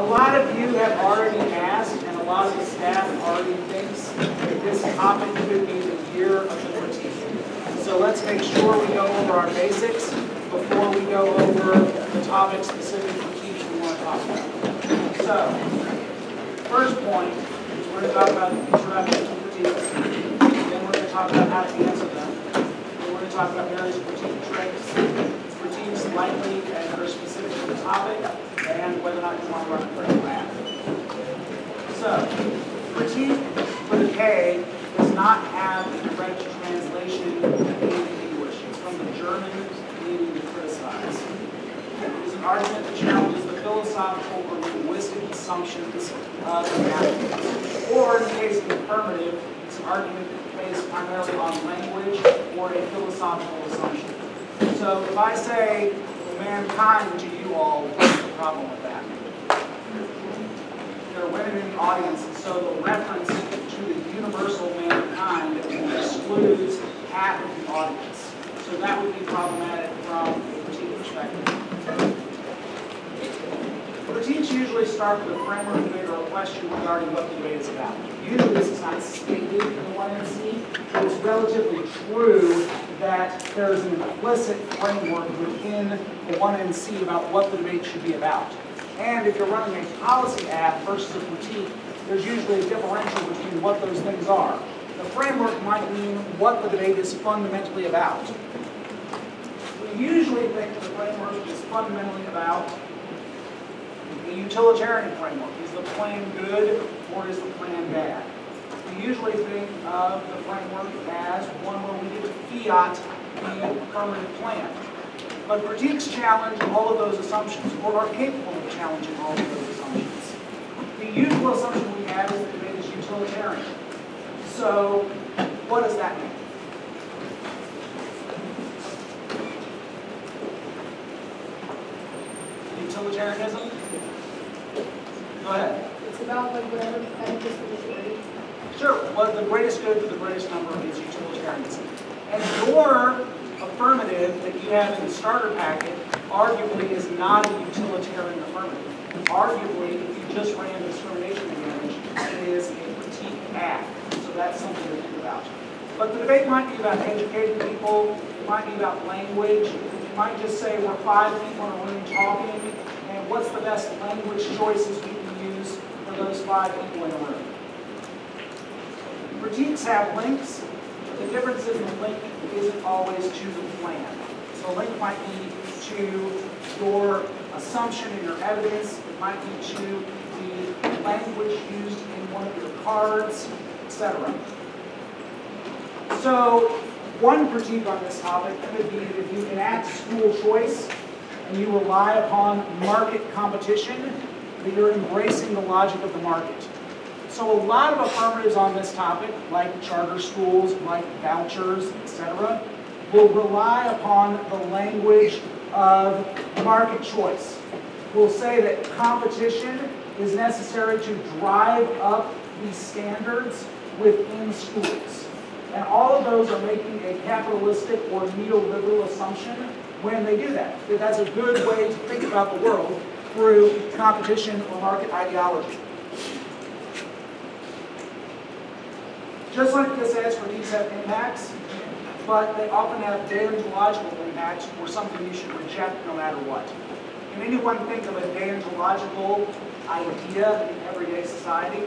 lot of you have already asked, and a lot of the staff already thinks that this topic could be the year of the critique. So let's make sure we go over our basics before we go over the topic-specific critiques we want to talk about. So, first point is we're going to talk about introduction to critiques. Then we're going to talk about how to answer them. Then we're going to talk about various critique tricks, critiques likely and are specific to the topic, and whether or not you want to run a critical math. So, critique for the K does not have a direct translation in English. It's from the German meaning to criticize. It is an argument that challenges the philosophical or linguistic assumptions of the applicants. Or in the case of the affirmative, it's an argument based primarily on language or a philosophical assumption. So if I say mankind to you all, what's the problem with that? There are women in the audience, and so the reference to the universal mankind excludes half of the audience. So that would be problematic from a critique perspective. Critiques usually start with a framework debate or a question regarding what the debate is about. Usually this is not stated in the 1NC, but it's relatively true that there's an implicit framework within the 1NC about what the debate should be about. And if you're running a policy app versus a critique, there's usually a differential between what those things are. The framework might mean what the debate is fundamentally about. We usually think the framework is fundamentally about the utilitarian framework. Is the plan good or is the plan bad? We usually think of the framework as one where we get to fiat the affirmative plan. But critiques challenge all of those assumptions, or are capable of challenging all of those assumptions. The usual assumption we have is that the debate is utilitarian. So, what does that mean? Utilitarianism? Go ahead. It's about like whatever benefits the majority. Sure. Well, the greatest good for the greatest number is utilitarianism. And your affirmative that you have in the starter packet arguably is not a utilitarian affirmative. Arguably, if you just ran the discrimination advantage, it is a critique act. So that's something to think about. But the debate might be about educating people. It might be about language. It might just say we're 5 people in a room talking, and what's the best language choices we can use for those 5 people in a room. Critiques have links. The difference in the link isn't always to the plan. So the link might be to your assumption and your evidence. It might be to the language used in one of your cards, etc. So one critique on this topic could be that if you enact school choice and you rely upon market competition, that you're embracing the logic of the market. So a lot of affirmatives on this topic, like charter schools, like vouchers, etc., will rely upon the language of market choice. We'll say that competition is necessary to drive up the standards within schools. And all of those are making a capitalistic or neoliberal assumption when they do that. That's a good way to think about the world through competition or market ideology. Just like this says, critiques have impacts, but they often have deontological impacts or something you should reject no matter what. Can anyone think of a deontological idea in everyday society?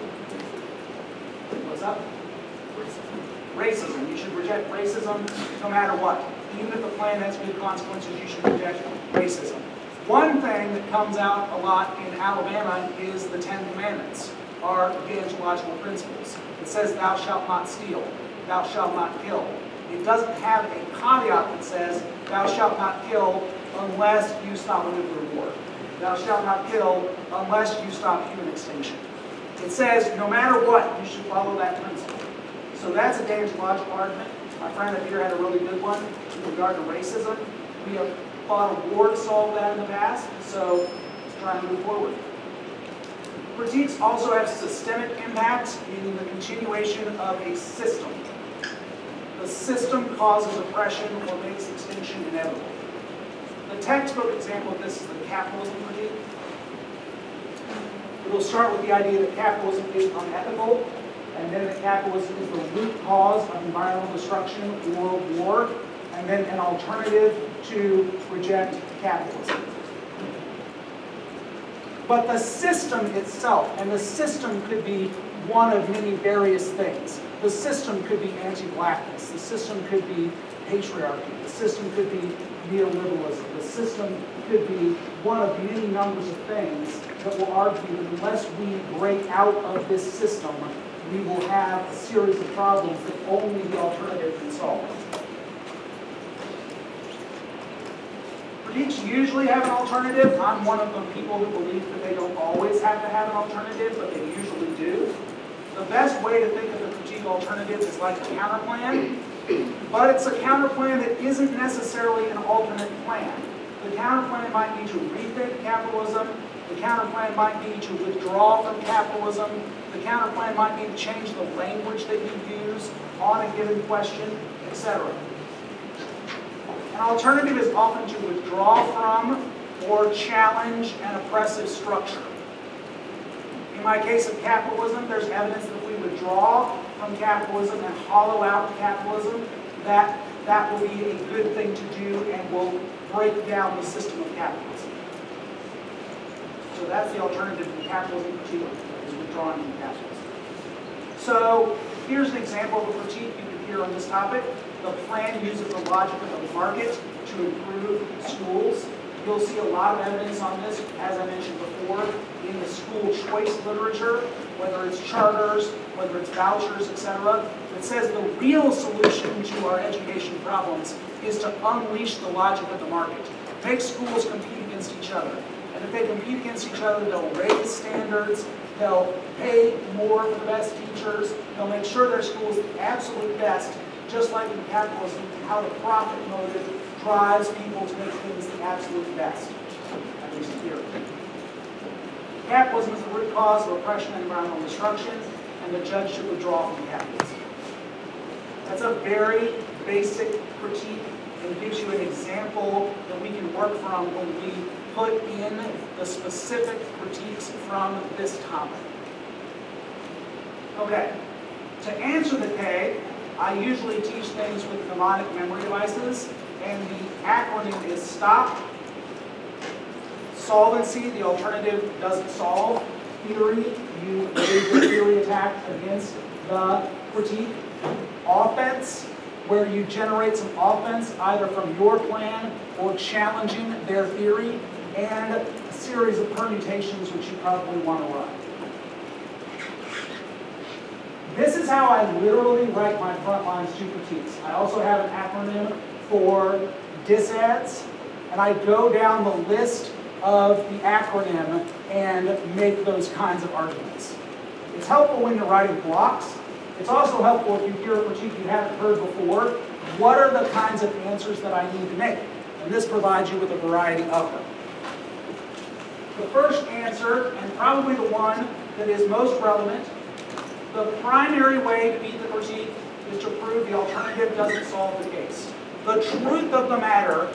What's up? Racism. You should reject racism no matter what. Even if the plan has good consequences, you should reject racism. One thing that comes out a lot in Alabama is the 10 Commandments, are deontological principles. It says, thou shalt not steal, thou shalt not kill. It doesn't have a caveat that says, thou shalt not kill unless you stop a nuclear war. Thou shalt not kill unless you stop human extinction. It says, no matter what, you should follow that principle. So that's a deontological argument. My friend up here had a really good one in regard to racism. We have fought a war to solve that in the past, so let's try and move forward. Critiques also have systemic impacts, meaning the continuation of a system. The system causes oppression or makes extinction inevitable. The textbook example of this is the capitalism critique. We'll start with the idea that capitalism is unethical, and then that capitalism is the root cause of environmental destruction or war, and then an alternative to reject capitalism. But the system itself, and the system could be one of many various things. The system could be anti-blackness. The system could be patriarchy. The system could be neoliberalism. The system could be one of many numbers of things that will argue that unless we break out of this system, we will have a series of problems that only the alternative can solve. Critiques usually have an alternative. I'm one of the people who believe that they don't always have to have an alternative, but they usually do. The best way to think of the critique alternative is like a counterplan, but it's a counterplan that isn't necessarily an alternate plan. The counterplan might be to rethink capitalism. The counterplan might be to withdraw from capitalism. The counterplan might be to change the language that you use on a given question, etc. An alternative is often to withdraw from or challenge an oppressive structure. In my case of capitalism, there's evidence that if we withdraw from capitalism and hollow out capitalism, that will be a good thing to do and will break down the system of capitalism. So that's the alternative to capitalism critique, is withdrawing from capitalism. So here's an example of a critique you can hear on this topic. The plan uses the logic of the market to improve schools. You'll see a lot of evidence on this, as I mentioned before, in the school choice literature, whether it's charters, whether it's vouchers, etc. It says the real solution to our education problems is to unleash the logic of the market. Make schools compete against each other. And if they compete against each other, they'll raise standards, they'll pay more for the best teachers, they'll make sure their school's the absolute best, just like in capitalism, how the profit motive drives people to make things the absolute best, at least here. Capitalism is the root cause of oppression and environmental destruction, and the judge should withdraw from capitalism. That's a very basic critique and gives you an example that we can work from when we put in the specific critiques from this topic. Okay, to answer the K, I usually teach things with mnemonic memory devices, and the acronym is STOP. Solvency, the alternative doesn't solve. Theory, you raise the theory attack against the critique. Offense, where you generate some offense either from your plan or challenging their theory, and a series of permutations which you probably want to run. This is how I literally write my front lines to critiques. I also have an acronym for disads, and I go down the list of the acronym and make those kinds of arguments. It's helpful when you're writing blocks. It's also helpful if you hear a critique you haven't heard before. What are the kinds of answers that I need to make? And this provides you with a variety of them. The first answer, and probably the one that is most relevant, the primary way to beat the critique is to prove the alternative doesn't solve the case. The truth of the matter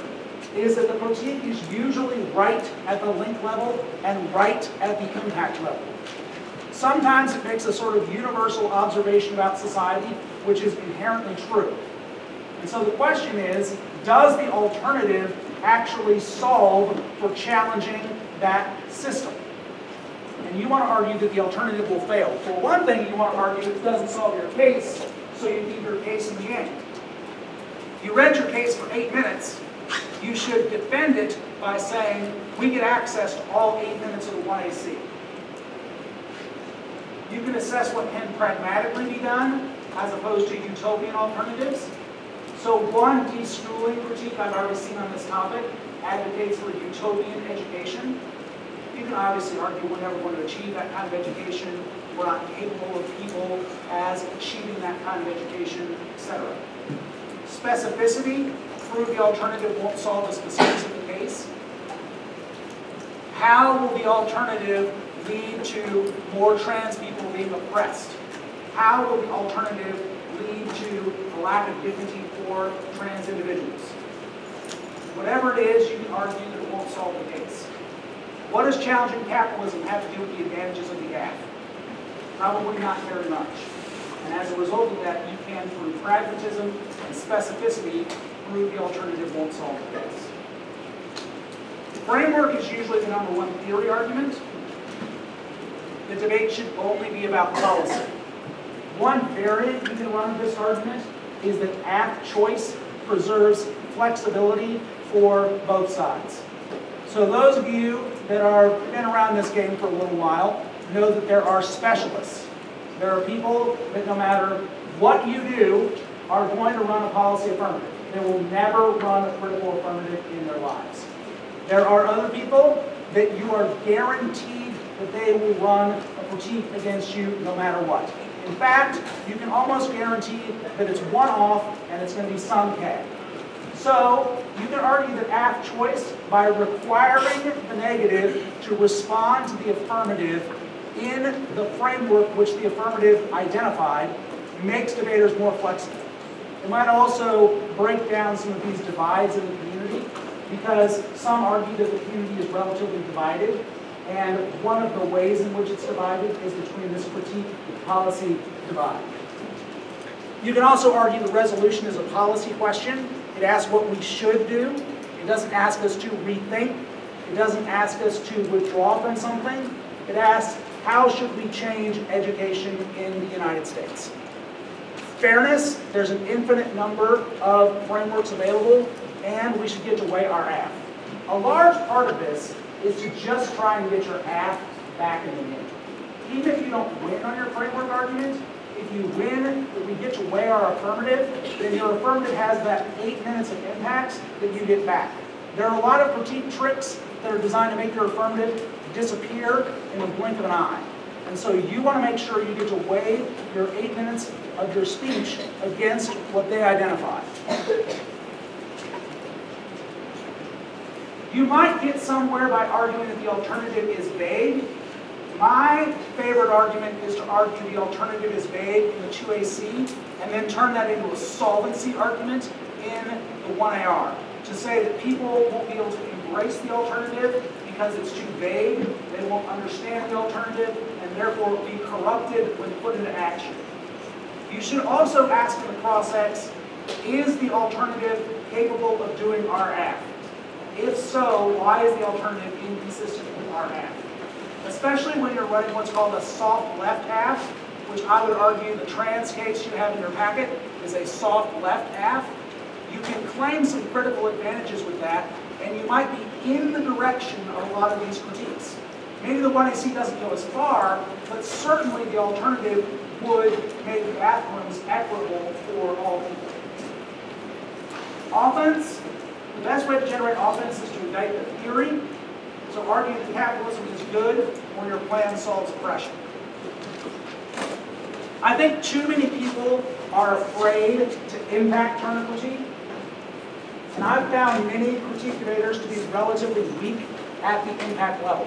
is that the critique is usually right at the link level and right at the impact level. Sometimes it makes a sort of universal observation about society, which is inherently true. And so the question is, does the alternative actually solve for challenging that system? And you want to argue that the alternative will fail. For one thing, you want to argue it doesn't solve your case, so you keep your case in the end. You read your case for 8 minutes. You should defend it by saying, we get access to all 8 minutes of the 1AC. You can assess what can pragmatically be done, as opposed to utopian alternatives. So one deschooling critique I've already seen on this topic advocates for utopian education. You can obviously argue we're never going to achieve that kind of education. We're not capable of people as achieving that kind of education, etc. Specificity, prove the alternative won't solve the specifics of the case. How will the alternative lead to more trans people being oppressed? How will the alternative lead to a lack of dignity for trans individuals? Whatever it is, you can argue that it won't solve the case. What does challenging capitalism have to do with the advantages of the AF? Probably not very much. And as a result of that, you can, through pragmatism and specificity, prove the alternative won't solve the case. Framework is usually the number one theory argument. The debate should only be about policy. One variant you can run of this argument is that AF choice preserves flexibility for both sides. So those of you that have been around this game for a little while know that there are specialists. There are people that no matter what you do are going to run a policy affirmative. They will never run a critical affirmative in their lives. There are other people that you are guaranteed that they will run a critique against you no matter what. In fact, you can almost guarantee that it's one-off and it's going to be some K. So you can argue that AF choice, by requiring the negative to respond to the affirmative in the framework which the affirmative identified, makes debaters more flexible. It might also break down some of these divides in the community, because some argue that the community is relatively divided, and one of the ways in which it's divided is between this critique policy divide. You can also argue the resolution is a policy question. It asks what we should do. It doesn't ask us to rethink. It doesn't ask us to withdraw from something. It asks, how should we change education in the United States? Fairness, there's an infinite number of frameworks available, and we should get to weigh our AF. A large part of this is to just try and get your AF back in the game. Even if you don't win on your framework argument, if you win, if we get to weigh our affirmative, then your affirmative has that 8 minutes of impact that you get back. There are a lot of critique tricks that are designed to make your affirmative disappear in the blink of an eye. And so you want to make sure you get to weigh your 8 minutes of your speech against what they identify. You might get somewhere by arguing that the alternative is vague. My favorite argument is to argue the alternative is vague in the 2AC, and then turn that into a solvency argument in the 1AR. To say that people won't be able to embrace the alternative because it's too vague, they won't understand the alternative, and therefore will be corrupted when put into action. You should also ask in the cross-X, is the alternative capable of doing RF? If so, why is the alternative inconsistent with RF? Especially when you're running what's called a soft left AF, which I would argue the trans case you have in your packet is a soft left AF. You can claim some critical advantages with that, and you might be in the direction of a lot of these critiques. Maybe the 1AC doesn't go as far, but certainly the alternative would make the bathrooms equitable for all people. Offense, the best way to generate offense is to indict the theory. So argue that capitalism is good when your plan solves oppression. I think too many people are afraid to impact turn critique. And I've found many critique debaters to be relatively weak at the impact level.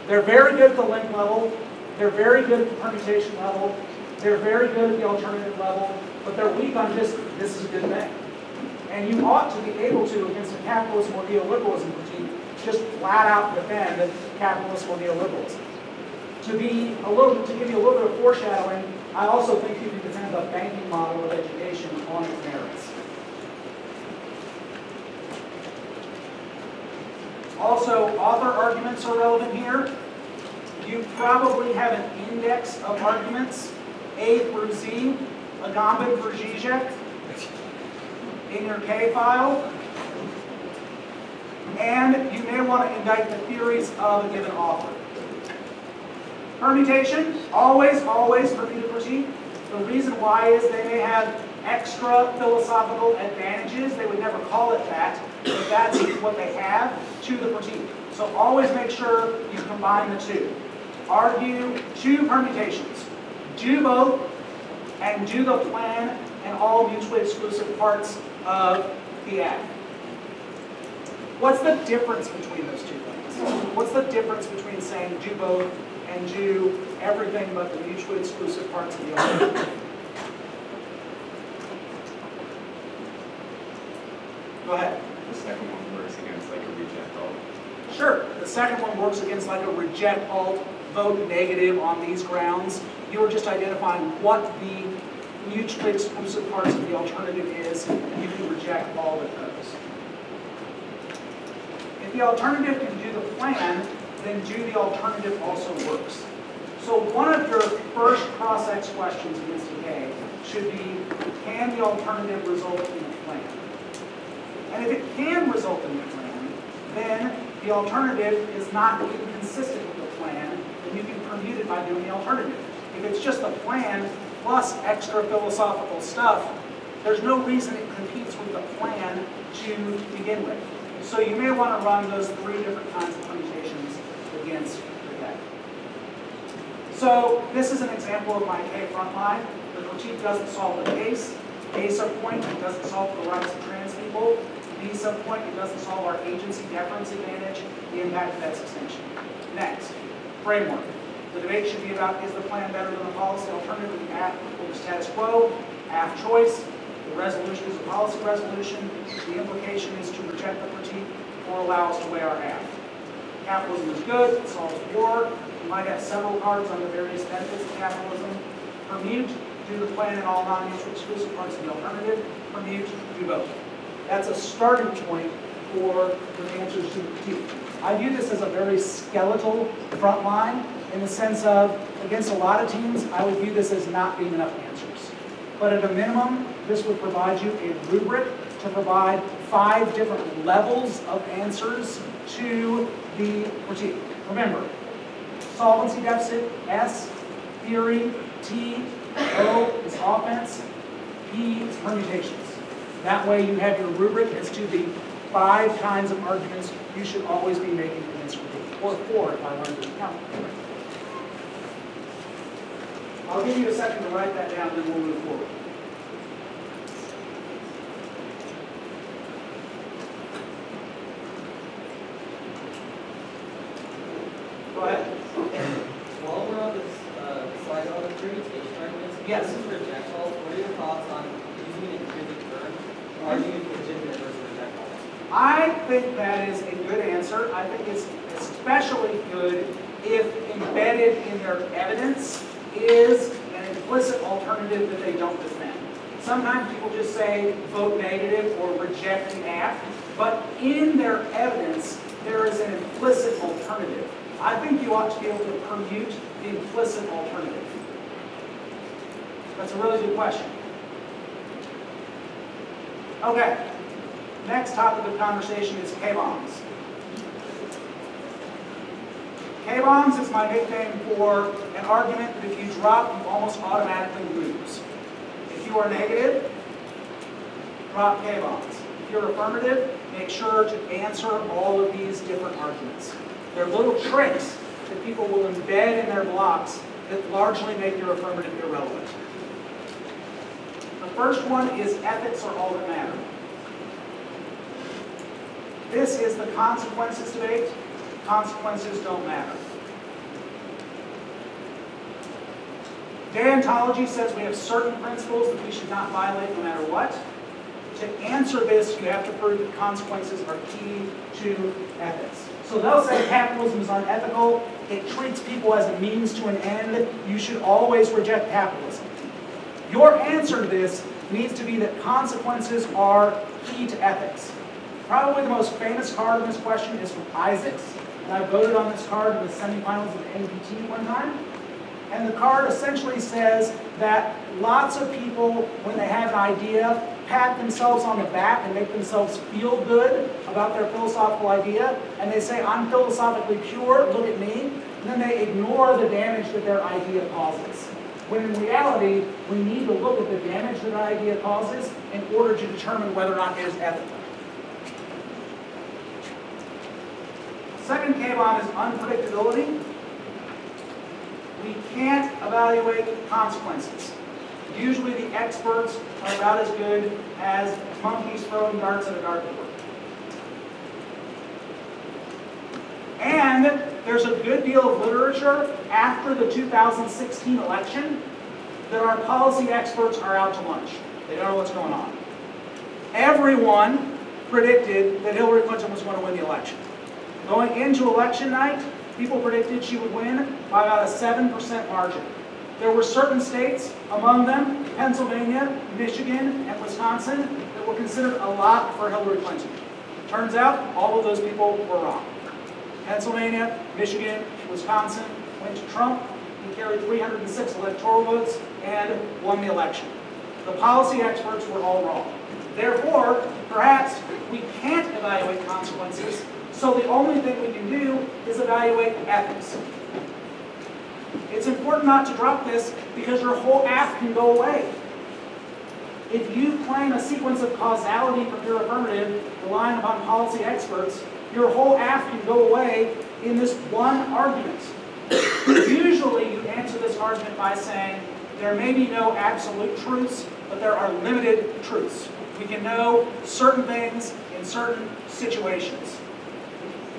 They're very good at the link level, they're very good at the permutation level, they're very good at the alternative level, but they're weak on just, this is a good thing. And you ought to be able to, against a capitalism or neoliberalism critique, just flat out defend capitalism or neoliberalism. To give you a little bit of foreshadowing, I also think you can defend the banking model of education on its merits. Also, author arguments are relevant here. You probably have an index of arguments, A through Z, Agamben for Zizek, in your K file. And you may want to indict the theories of a given author. Permutation, always permute a critique. The reason why is they may have extra philosophical advantages. They would never call it that, but that's what they have to the critique. So always make sure you combine the two. Argue two permutations. Do both, and do the plan and all mutually exclusive parts of the act. What's the difference between those two things? What's the difference between saying do both and do everything but the mutually exclusive parts of the argument? Go ahead. The second one works against like a reject all. Sure. The The second one works against like a reject alt, vote negative on these grounds. You are just identifying what the mutually exclusive parts of the alternative is, and you can reject all of those. If the alternative can do the plan, then do the alternative also works. So one of your first cross-ex questions against a should be, can the alternative result in a plan? And if it can result in a plan, then the alternative is not inconsistent with the plan, and you can permute it by doing the alternative. If it's just a plan plus extra philosophical stuff, there's no reason it competes with the plan to begin with. So you may want to run those three different kinds of permutations against the deck. So this is an example of my K frontline. The critique doesn't solve the case. A subpoint, it doesn't solve the rights of trans people. B subpoint, it doesn't solve our agency deference advantage, the impact of X extinction. Next, framework. The debate should be about, is the plan better than the policy alternative or the status quo? AF choice. The resolution is a policy resolution. The implication is to reject the critique or allow us to weigh our AF. Capitalism is good, it solves war. You might have several cards on the various benefits of capitalism. Permute, do the plan in all non-mutually exclusive parts of the alternative. Permute, do both. That's a starting point for the answers to the critique. I view this as a very skeletal front line in the sense of, against a lot of teams, I would view this as not being enough answers. But at a minimum, this would provide you a rubric to provide 5 different levels of answers to the critique. Remember, solvency deficit, S, theory, T, O is offense, P is permutations. That way you have your rubric as to the 5 kinds of arguments you should always be making against critique, or 4 if I learned to count. I'll give you a second to write that down, then we'll move forward. Go ahead. While we're on this slide on the permutation arguments, yes. This is reject alt. What are your thoughts on using an intrinsic term, arguing legitimate versus reject alt? I think that is a good answer. I think it's especially good if embedded in their evidence is an implicit alternative that they don't defend. Sometimes people just say vote negative or reject the act, but in their evidence there is an implicit alternative. I think you ought to be able to permute the implicit alternative. That's a really good question. Okay, next topic of conversation is K-bombs. K-bombs is my nickname for an argument that if you drop, you almost automatically lose. If you are negative, drop K-bombs. If you're affirmative, make sure to answer all of these different arguments. They're little tricks that people will embed in their blocks that largely make your affirmative irrelevant. The first one is ethics are all that matter. This is the consequences debate. Consequences don't matter. Ontology says we have certain principles that we should not violate no matter what. To answer this, you have to prove that consequences are key to ethics. So they'll say capitalism is unethical, it treats people as a means to an end, you should always reject capitalism. Your answer to this needs to be that consequences are key to ethics. Probably the most famous card in this question is from Isaacs, and I voted on this card in the semifinals of the NPT one time. And the card essentially says that lots of people, when they have an idea, pat themselves on the back and make themselves feel good about their philosophical idea, and they say, I'm philosophically pure, look at me, and then they ignore the damage that their idea causes. When in reality, we need to look at the damage that our idea causes in order to determine whether or not it is ethical. Second K-bomb is unpredictability. We can't evaluate consequences. Usually the experts are about as good as monkeys throwing darts at a dartboard. And there's a good deal of literature after the 2016 election that our policy experts are out to lunch. They don't know what's going on. Everyone predicted that Hillary Clinton was going to win the election. Going into election night, people predicted she would win by about a 7% margin. There were certain states, among them Pennsylvania, Michigan, and Wisconsin, that were considered a lock for Hillary Clinton. Turns out, all of those people were wrong. Pennsylvania, Michigan, Wisconsin went to Trump. He carried 306 electoral votes and won the election. The policy experts were all wrong. Therefore, perhaps we can't evaluate consequences, so the only thing we can do is evaluate ethics. It's important not to drop this because your whole act can go away. If you claim a sequence of causality from your affirmative, relying upon policy experts, your whole act can go away in this one argument. Usually you answer this argument by saying, there may be no absolute truths, but there are limited truths. We can know certain things in certain situations.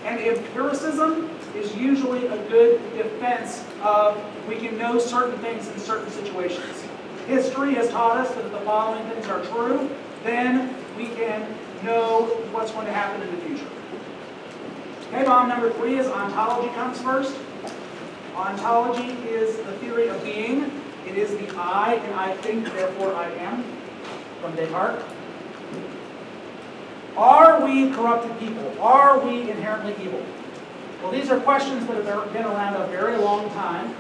And empiricism is usually a good defense of we can know certain things in certain situations. History has taught us that if the following things are true, then we can know what's going to happen in the future. K-bomb number 3 is ontology comes first. Ontology is the theory of being. It is the I, and I think, therefore I am, from Descartes. Are we corrupted people? Are we inherently evil? Well, these are questions that have been around a very long time.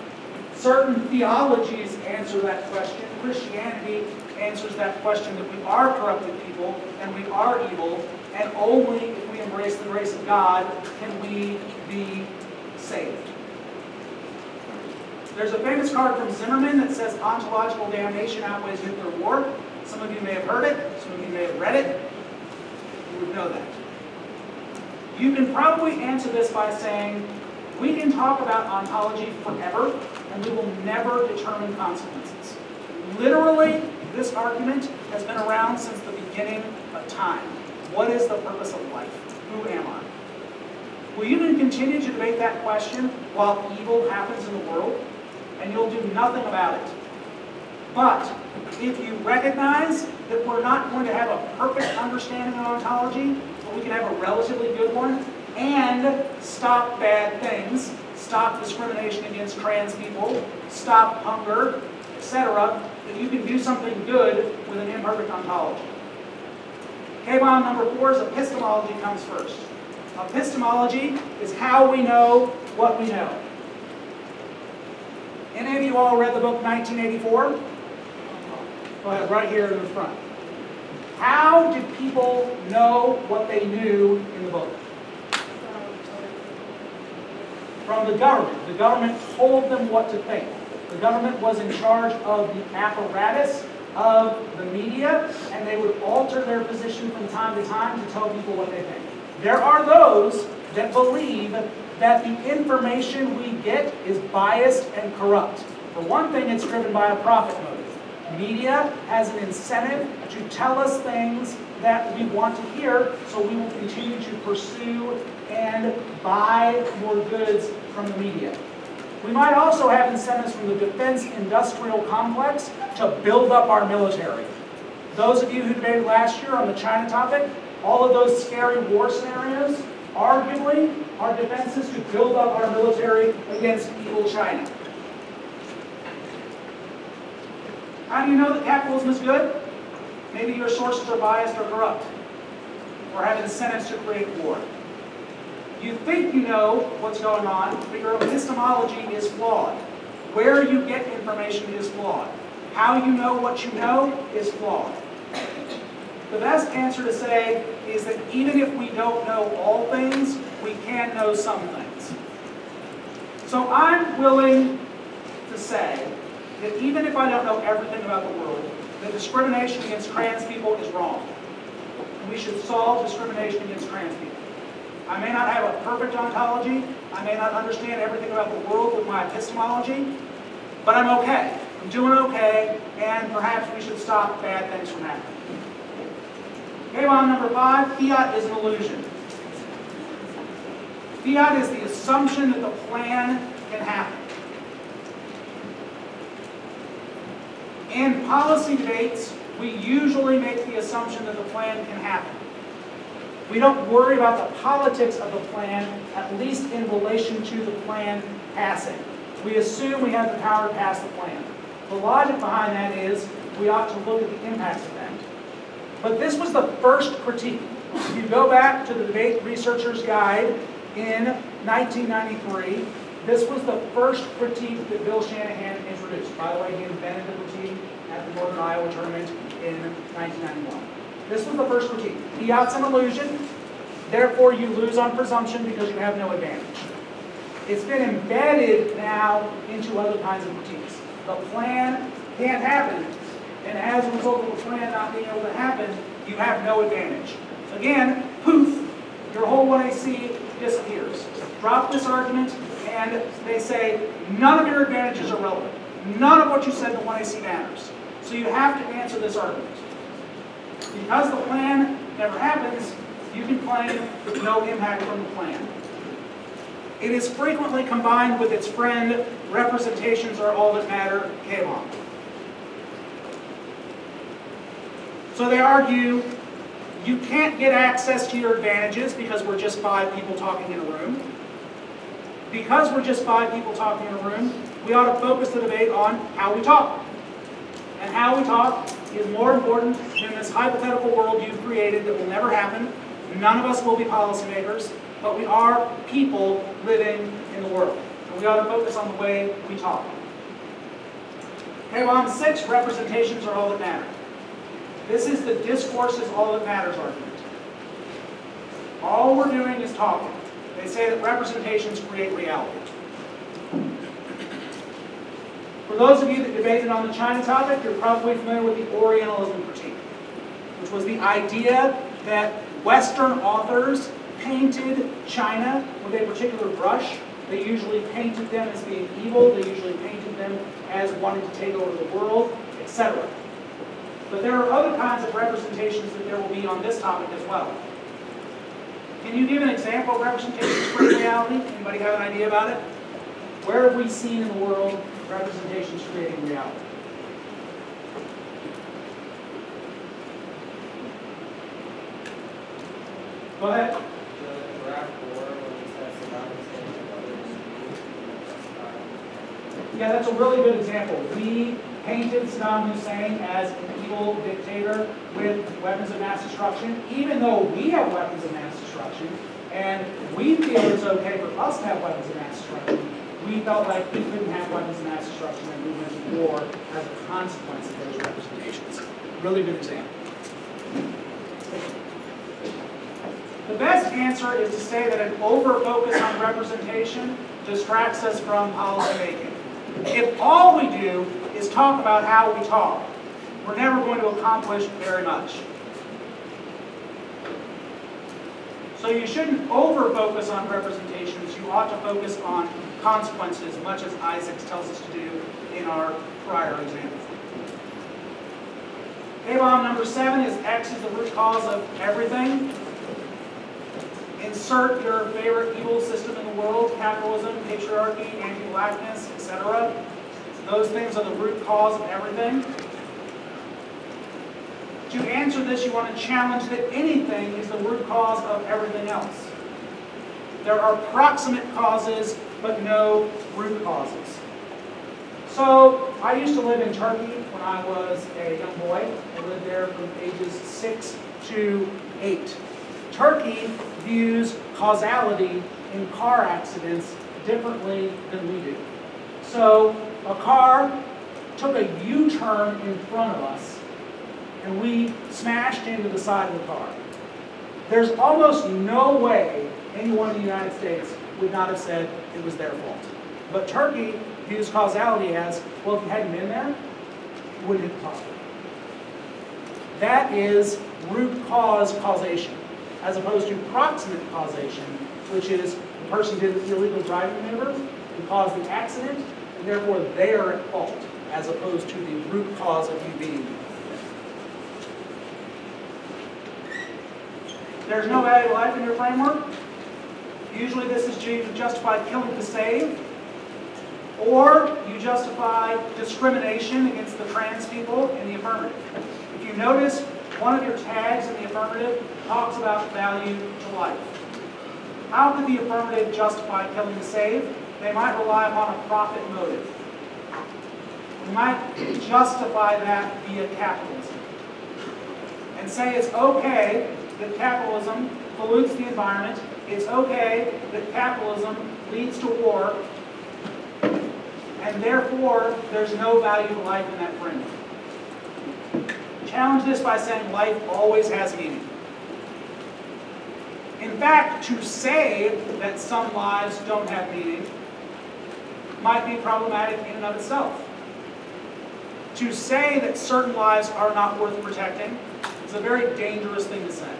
Certain theologies answer that question. Christianity answers that question that we are corrupted people and we are evil, and only if we embrace the grace of God can we be saved. There's a famous card from Zimmerman that says ontological damnation outweighs nuclear war. Some of you may have heard it. Some of you may have read it. You would know that. You can probably answer this by saying, we can talk about ontology forever, and we will never determine consequences. Literally, this argument has been around since the beginning of time. What is the purpose of life? Who am I? Well, you can continue to debate that question while evil happens in the world, and you'll do nothing about it. But if you recognize that we're not going to have a perfect understanding of ontology, but we can have a relatively good one, and stop bad things, stop discrimination against trans people, stop hunger, etc., then you can do something good with an imperfect ontology. K-bomb number 4 is epistemology comes first. Epistemology is how we know what we know. Any of you all read the book 1984? Go ahead, right here in the front. How did people know what they knew in the book? From the government. The government told them what to think. The government was in charge of the apparatus of the media, and they would alter their position from time to time to tell people what they think. There are those that believe that the information we get is biased and corrupt. For one thing, it's driven by a profit motive. Media has an incentive to tell us things that we want to hear, so we will continue to pursue and buy more goods from the media. We might also have incentives from the defense industrial complex to build up our military. Those of you who debated last year on the China topic, all of those scary war scenarios, arguably, are defenses to build up our military against evil China. How do you know that capitalism is good? Maybe your sources are biased or corrupt, or have incentives to create war. You think you know what's going on, but your epistemology is flawed. Where you get information is flawed. How you know what you know is flawed. The best answer to say is that even if we don't know all things, we can know some things. So I'm willing to say that even if I don't know everything about the world, that discrimination against trans people is wrong. And we should solve discrimination against trans people. I may not have a perfect ontology, I may not understand everything about the world with my epistemology, but I'm okay. I'm doing okay, and perhaps we should stop bad things from happening. Okay, on number 5, fiat is an illusion. Fiat is the assumption that the plan can happen. In policy debates, we usually make the assumption that the plan can happen. We don't worry about the politics of the plan, at least in relation to the plan passing. We assume we have the power to pass the plan. The logic behind that is we ought to look at the impacts of that. But this was the first critique. If you go back to the Debate Researcher's Guide in 1993, this was the first critique that Bill Shanahan introduced. By the way, he invented the critique at the Northern Iowa tournament in 1991. This was the first critique. The out's an illusion, therefore you lose on presumption because you have no advantage. It's been embedded now into other kinds of critiques. The plan can't happen, and as a result of the plan not being able to happen, you have no advantage. Again, poof, your whole 1AC disappears. Drop this argument, and they say none of your advantages are relevant. None of what you said in the 1AC matters. So you have to answer this argument. Because the plan never happens, you can claim no impact from the plan. It is frequently combined with its friend, representations are all that matter, K-long. So they argue, you can't get access to your advantages because we're just 5 people talking in a room. Because we're just 5 people talking in a room, we ought to focus the debate on how we talk. And how we talk is more important than this hypothetical world you've created that will never happen. None of us will be policymakers, but we are people living in the world. And we ought to focus on the way we talk. Okay, well, on 6, representations are all that matter. This is the discourse is all that matters argument. All we're doing is talking. They say that representations create reality. For those of you that debated on the China topic, you're probably familiar with the Orientalism critique, which was the idea that Western authors painted China with a particular brush. They usually painted them as being evil. They usually painted them as wanting to take over the world, etc. But there are other kinds of representations that there will be on this topic as well. Can you give an example of representations for reality? Anybody have an idea about it? Where have we seen in the world representations creating reality? Go ahead. The Iraq War, when he says Saddam Hussein and others. Yeah, that's a really good example. We painted Saddam Hussein as an evil dictator with weapons of mass destruction, even though we have weapons of mass destruction, and we feel it's okay for us to have weapons of mass destruction. We felt like we couldn't have weapons of mass destruction and we went to war as a consequence of those representations. Really good example. The best answer is to say that an over-focus on representation distracts us from policy making. If all we do is talk about how we talk, we're never going to accomplish very much. So you shouldn't over-focus on representations. You ought to focus on consequences, much as Isaacs tells us to do in our prior example. A-bomb number 7 is X is the root cause of everything. Insert your favorite evil system in the world, capitalism, patriarchy, anti-blackness, etc. Those things are the root cause of everything. To answer this, you want to challenge that anything is the root cause of everything else. There are proximate causes, but no root causes. So, I used to live in Turkey when I was a young boy. I lived there from ages 6 to 8. Turkey views causality in car accidents differently than we do. So, a car took a U-turn in front of us, and we smashed into the side of the car. There's almost no way anyone in the United States would not have said it was their fault. But Turkey views causality as, well, if you hadn't been there, you wouldn't hit the car. That is root cause causation, as opposed to proximate causation, which is the person did the illegal driving maneuver and caused the accident, and therefore they are at fault, as opposed to the root cause of you being there. There's no value to life in your framework. Usually this is you justify killing to save, or you justify discrimination against the trans people in the affirmative. If you notice, One of your tags in the affirmative talks about value to life. How could the affirmative justify killing to save? They might rely upon a profit motive. We might justify that via capitalism and say it's okay that capitalism pollutes the environment, it's okay that capitalism leads to war, and therefore there's no value to life in that framework. Challenge this by saying life always has meaning. In fact, to say that some lives don't have meaning might be problematic in and of itself. To say that certain lives are not worth protecting is a very dangerous thing to say.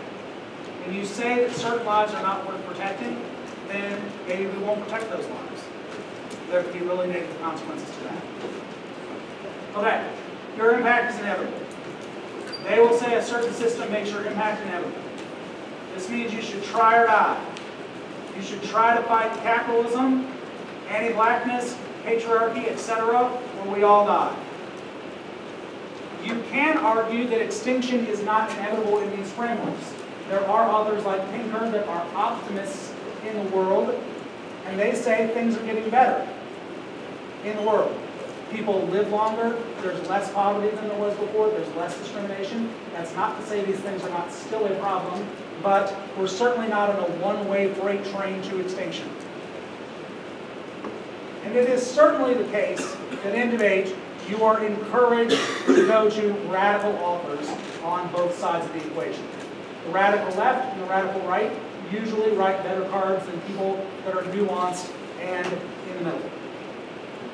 When you say that certain lives are not worth protecting, then maybe we won't protect those lives. There could be really negative consequences to that. Okay, your impact is inevitable. They will say a certain system makes your impact inevitable. This means you should try or die. You should try to fight capitalism, anti-blackness, patriarchy, etc., or we all die. You can argue that extinction is not inevitable in these frameworks. There are others like Pinker that are optimists in the world, and they say things are getting better in the world. People live longer, there's less poverty than there was before, there's less discrimination. That's not to say these things are not still a problem, but we're certainly not on a one-way freight train to extinction. And it is certainly the case that in debate, you are encouraged to go to radical authors on both sides of the equation. The radical left and the radical right usually write better cards than people that are nuanced and in the middle.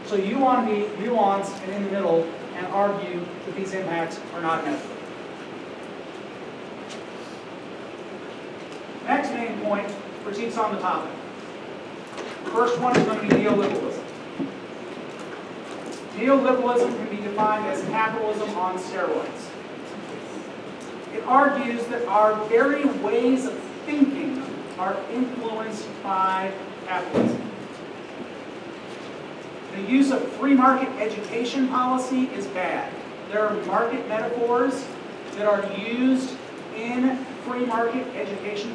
So you want to be nuanced and in the middle and argue that these impacts are not inevitable. Next main point, critiques on the topic. The first one is going to be neoliberalism. Neoliberalism can be defined as capitalism on steroids. It argues that our very ways of thinking are influenced by capitalism. The use of free market education policy is bad. There are market metaphors that are used in free market education